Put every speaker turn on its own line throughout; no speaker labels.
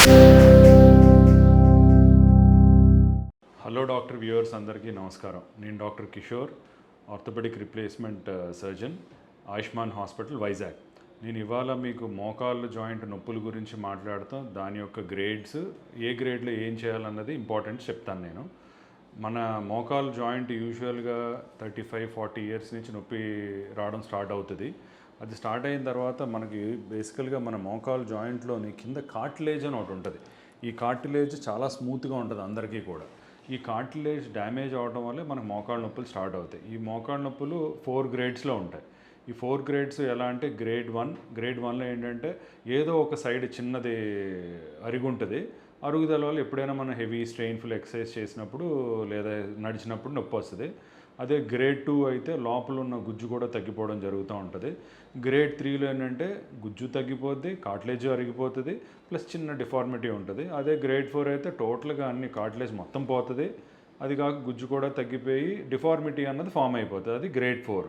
Hello doctor viewers అందరికీ నమస్కారం. నేను doctor Kishore, orthopaedic replacement surgeon, Ayushman hospital, Vizag. నేను ఇవాళ మీకు మోకాళ్ళు జాయింట్ నొప్పుల గురించి మాట్లాడుతాం. దాని యొక్క గ్రేడ్స్, ఏ గ్రేడ్లో ఏం చేయాలన్నది ఇంపార్టెంట్ చెప్తాను నేను. మన మోకాలు జాయింట్ యూజువల్గా 35-40 ఇయర్స్ నుంచి నొప్పి రావడం స్టార్ట్ అవుతుంది. అది స్టార్ట్ అయిన తర్వాత మనకి బేసికల్గా మన మోకాలు జాయింట్లోని కింద కార్టిలేజ్ అని ఒకటి ఉంటుంది. ఈ కార్టిలేజ్ చాలా స్మూత్గా ఉంటుంది అందరికీ కూడా. ఈ కార్టిలేజ్ డ్యామేజ్ అవడం వల్లే మనకు మోకాళ్ళ నొప్పులు స్టార్ట్ అవుతాయి. ఈ మోకాళ్ళ నొప్పులు 4 గ్రేడ్స్లో ఉంటాయి. ఈ 4 గ్రేడ్స్ ఎలా అంటే గ్రేడ్ 1లో ఏంటంటే ఏదో ఒక సైడ్ చిన్నది అరిగి ఉంటుంది. అరుగుదల వల్ల ఎప్పుడైనా మనం హెవీ స్ట్రెయిన్ఫుల్ ఎక్సర్సైజ్ చేసినప్పుడు లేదా నడిచినప్పుడు నొప్పి వస్తుంది. అదే గ్రేడ్ 2 అయితే లోపల ఉన్న గుజ్జు కూడా తగ్గిపోవడం జరుగుతూ ఉంటుంది. గ్రేడ్ 3లో ఏంటంటే గుజ్జు తగ్గిపోద్ది, కార్టిలేజ్ అరిగిపోతుంది, ప్లస్ చిన్న డిఫార్మిటీ ఉంటుంది. అదే గ్రేడ్ 4 అయితే టోటల్గా అన్ని కార్టిలేజ్ మొత్తం పోతుంది, అది కాక గుజ్జు కూడా తగ్గిపోయి డిఫార్మిటీ అన్నది ఫామ్ అయిపోతుంది. అది గ్రేడ్ 4.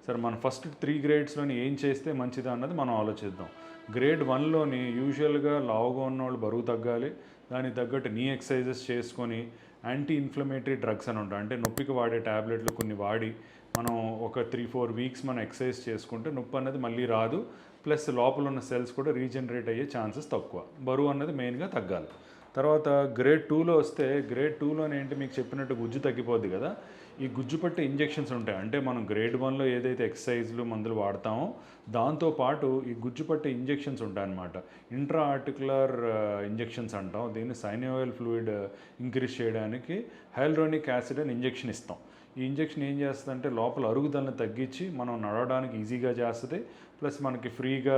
సరే, మనం ఫస్ట్ 3 గ్రేడ్స్లోని ఏం చేస్తే మంచిది అన్నది మనం ఆలోచిద్దాం. గ్రేడ్ 1లోని యూజువల్గా లావుగా ఉన్నవాళ్ళు బరువు తగ్గాలి, దానికి తగ్గట్టు నీ ఎక్సర్సైజెస్ చేసుకొని యాంటీ ఇన్ఫ్లమేటరీ డ్రగ్స్ అని ఉంటాయి. అంటే నొప్పికి వాడే ట్యాబ్లెట్లు కొన్ని వాడి మనం ఒక 3-4 వీక్స్ మనం ఎక్సర్సైజ్ చేసుకుంటే నొప్పి అన్నది మళ్ళీ రాదు, ప్లస్ లోపల ఉన్న సెల్స్ కూడా రీజనరేట్ అయ్యే ఛాన్సెస్ తక్కువ. బరువు అన్నది మెయిన్గా తగ్గాలి. తర్వాత గ్రేడ్ 2లో వస్తే, గ్రేడ్ 2లోనే ఏంటి మీకు చెప్పినట్టు గుజ్జు తగ్గిపోద్ది కదా. ఈ గుజ్జు పట్టే ఇంజెక్షన్స్ ఉంటాయి. అంటే మనం గ్రేడ్ 1లో ఏదైతే ఎక్సర్సైజ్లు మందులు వాడతామో దాంతోపాటు ఈ గుజ్జు పట్టే ఇంజెక్షన్స్ ఉంటాయన్నమాట. ఇంట్రా ఆర్టికులర్ ఇంజెక్షన్స్ అంటాం. దీన్ని సైనోవియల్ ఫ్లూయిడ్ ఇంక్రీజ్ చేయడానికి హైల్రోనిక్ యాసిడ్ అని ఇంజెక్షన్ ఇస్తాం. ఈ ఇంజెక్షన్ ఏం చేస్తుందంటే లోపల అరుగుదలను తగ్గించి మనం నడవడానికి ఈజీగా చేస్తుంది, ప్లస్ మనకి ఫ్రీగా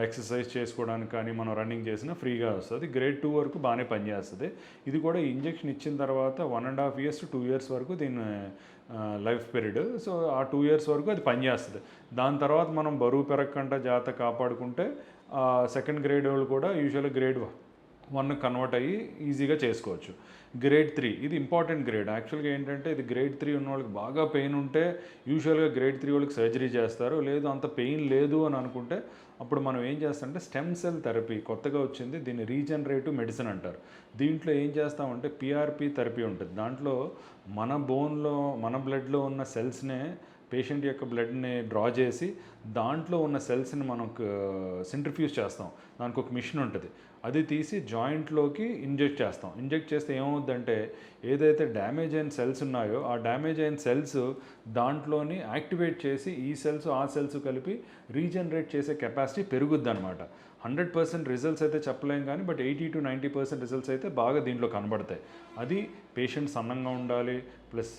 ఎక్సర్సైజ్ చేసుకోవడానికి కానీ మనం రన్నింగ్ చేసినా ఫ్రీగా వస్తుంది. గ్రేడ్ 2 వరకు బాగానే పనిచేస్తుంది. ఇది కూడా ఇంజెక్షన్ ఇచ్చిన తర్వాత 1.5 years to 2 years వరకు దీని లైఫ్ పీరియడ్. సో ఆ 2 years వరకు అది పనిచేస్తుంది. దాని తర్వాత మనం బరువు పెరగకుండా జాగ్రత్త కాపాడుకుంటే సెకండ్ గ్రేడ్ వాళ్ళు కూడా యూజువల్గా గ్రేడ్ 1 కన్వర్ట్ అయ్యి ఈజీగా చేసుకోవచ్చు. గ్రేడ్ 3 ఇది ఇంపార్టెంట్ గ్రేడ్. యాక్చువల్గా ఏంటంటే ఇది గ్రేడ్ 3 ఉన్న వాళ్ళకి బాగా పెయిన్ ఉంటే యూజువల్గా గ్రేడ్ 3 వాళ్ళకి సర్జరీ చేస్తారు. లేదు అంత పెయిన్ లేదు అని అనుకుంటే అప్పుడు మనం ఏం చేస్తామంటే స్టెమ్ సెల్ థెరపీ కొత్తగా వచ్చింది, దీన్ని రీజనరేటివ్ మెడిసిన్ అంటారు. దీంట్లో ఏం చేస్తామంటే పిఆర్పి థెరపీ ఉంటుంది. దాంట్లో మన బోన్లో మన బ్లడ్లో ఉన్న సెల్స్నే పేషెంట్ యొక్క బ్లడ్ని డ్రా చేసి దాంట్లో ఉన్న సెల్స్ని మనం సెంట్రిఫ్యూజ్ చేస్తాం. దానికి ఒక మిషన్ ఉంటుంది, అది తీసి జాయింట్లోకి ఇంజెక్ట్ చేస్తాం. ఇంజెక్ట్ చేస్తే ఏమవుద్దంటే ఏదైతే డ్యామేజ్ అయిన సెల్స్ ఉన్నాయో ఆ డ్యామేజ్ అయిన సెల్స్ దాంట్లోని యాక్టివేట్ చేసి ఈ సెల్స్ ఆ సెల్స్ కలిపి రీజనరేట్ చేసే కెపాసిటీ పెరుగుద్ది అనమాట. 100% రిజల్ట్స్ అయితే చెప్పలేం కానీ బట్ 80-90% రిజల్ట్స్ అయితే బాగా దీంట్లో కనబడతాయి. అది పేషెంట్ సన్నంగా ఉండాలి, ప్లస్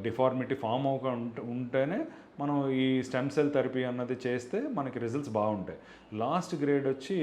డిఫార్మిటీ ఫామ్ అవ్వక ఉంటేనే మనం ఈ స్టెమ్ సెల్ థెరపీ అన్నది చేస్తే మనకి రిజల్ట్స్ బాగుంటాయి. లాస్ట్ గ్రేడ్ వచ్చి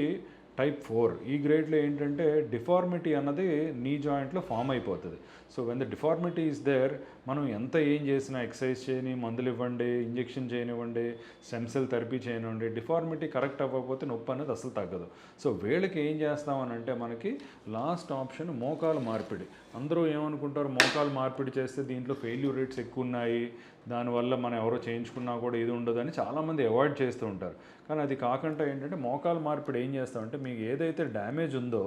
టైప్ 4. ఈ గ్రేడ్లో ఏంటంటే డిఫార్మిటీ అన్నది నీ జాయింట్లో ఫామ్ అయిపోతుంది. So when the deformity is there, మనం ఎంత ఏం చేసినా ఎక్సర్సైజ్ చేయని, మందులు ఇవ్వండి, ఇంజెక్షన్ చేయనివ్వండి, స్టెమ్ సెల్ థెరపీ చేయనివ్వండి, డిఫార్మిటీ కరెక్ట్ అవ్వకపోతే నొప్పి అనేది అసలు తగ్గదు. సో వీళ్ళకి ఏం చేస్తామనంటే మనకి లాస్ట్ ఆప్షన్ మోకాలు మార్పిడి. అందరూ ఏమనుకుంటారు, మోకాలు మార్పిడి చేస్తే దీంట్లో ఫెయిల్యూర్ రేట్స్ ఎక్కువ ఉన్నాయి, దానివల్ల మనం ఎవరో చేయించుకున్నా కూడా ఇది ఉండదని చాలామంది అవాయిడ్ చేస్తూ ఉంటారు. కానీ అది కాకుండా ఏంటంటే మోకాలు మార్పిడి ఏం చేస్తామంటే మీకు ఏదైతే డ్యామేజ్ ఉందో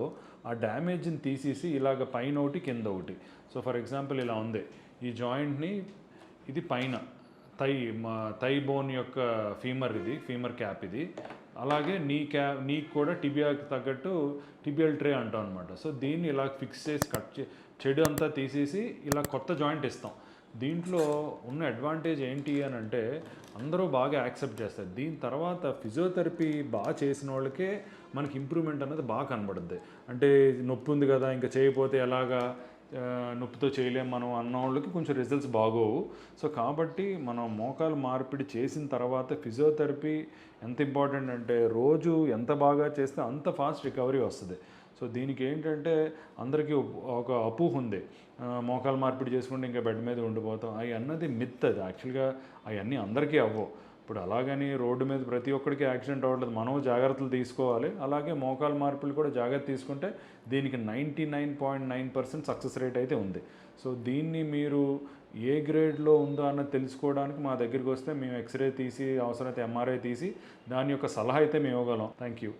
ఆ డ్యామేజ్ని తీసేసి ఇలాగ పైన ఒకటి కింద ఒకటి. సో ఫర్ ఎగ్జాంపుల్ ఇలా ఉంది, ఈ జాయింట్ని ఇది పైన థై బోన్ యొక్క ఫీమర్ క్యాప్ ఇది, అలాగే నీకు కూడా టిబియాకి తగ్గట్టు టిబియల్ ట్రే అంటాం అనమాట. సో దీన్ని ఇలా ఫిక్స్ చేసి చెడు అంతా తీసేసి ఇలా కొత్త జాయింట్ ఇస్తాం. దీంట్లో ఉన్న అడ్వాంటేజ్ ఏంటి అని అంటే అందరూ బాగా యాక్సెప్ట్ చేస్తారు. దీని తర్వాత ఫిజియోథెరపీ బాగా చేసిన వాళ్ళకే మనకి ఇంప్రూవ్మెంట్ అనేది బాగా కనబడుద్ది. అంటే నొప్పి ఉంది కదా ఇంకా చేయకపోతే ఎలాగా, నొప్పితో చేయలేము మనం అన్న వాళ్ళకి కొంచెం రిజల్ట్స్ బాగోవు. సో కాబట్టి మనం మోకాలు మార్పిడి చేసిన తర్వాత ఫిజియోథెరపీ ఎంత ఇంపార్టెంట్ అంటే రోజు ఎంత బాగా చేస్తే అంత ఫాస్ట్ రికవరీ వస్తుంది. సో దీనికి ఏంటంటే అందరికీ ఒక అపోహ ఉంది, మోకాలు మార్పిడి చేసుకుంటే ఇంకా బెడ్ మీద ఉండిపోతాం. అవి అన్నది మిత్. అది యాక్చువల్గా అవన్నీ అందరికీ అవ్వవు. ఇప్పుడు అలాగని రోడ్డు మీద ప్రతి ఒక్కరికి యాక్సిడెంట్ అవ్వట్లేదు, మనం జాగ్రత్తలు తీసుకోవాలి. అలాగే మోకాలు మార్పులు కూడా జాగ్రత్త తీసుకుంటే దీనికి 99.9% సక్సెస్ రేట్ అయితే ఉంది. సో దీన్ని మీరు ఏ గ్రేడ్లో ఉందో అన్నది తెలుసుకోవడానికి మా దగ్గరికి వస్తే మేము ఎక్స్రే తీసి అవసరమైతే ఎంఆర్ఐ తీసి దాని యొక్క సలహా అయితే మేము ఇవ్వగలం. Thank you.